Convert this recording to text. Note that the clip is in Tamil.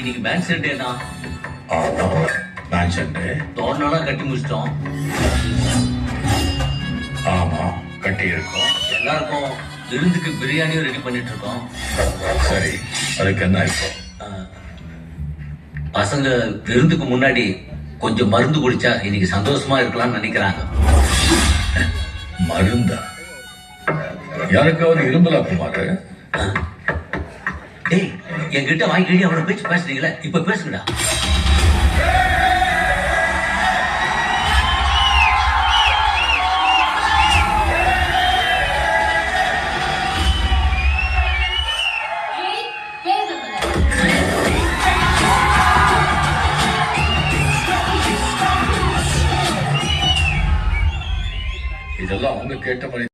இன்னைக்கு மேன்ஷன் டே தான். மேன்ஷன் டே. தோரணெல்லாம் கட்டி முடிச்சிட்டோம். ஆமா, கட்டி இருக்கோம். எல்லாருக்கும் விருந்துக்கு பிரியாணியும் ரெடி பண்ணிட்டு இருக்கோம். சரி, அதுக்கு என்ன இப்போ? பசங்க விருந்துக்கு முன்னாடி கொஞ்சம் மருந்து குடிச்சா இன்னைக்கு சந்தோஷமா இருக்கலாம்னு நினைக்கிறாங்க. மருந்தா? யாருக்காவது இரும்பலா குமார்? டேய், என்கிட்ட வாங்கி அவனை பேச்சு பேசுறீங்களா? இப்ப பேசுங்கடா. இதெல்லாம் அவங்க கேட்ட மாதிரி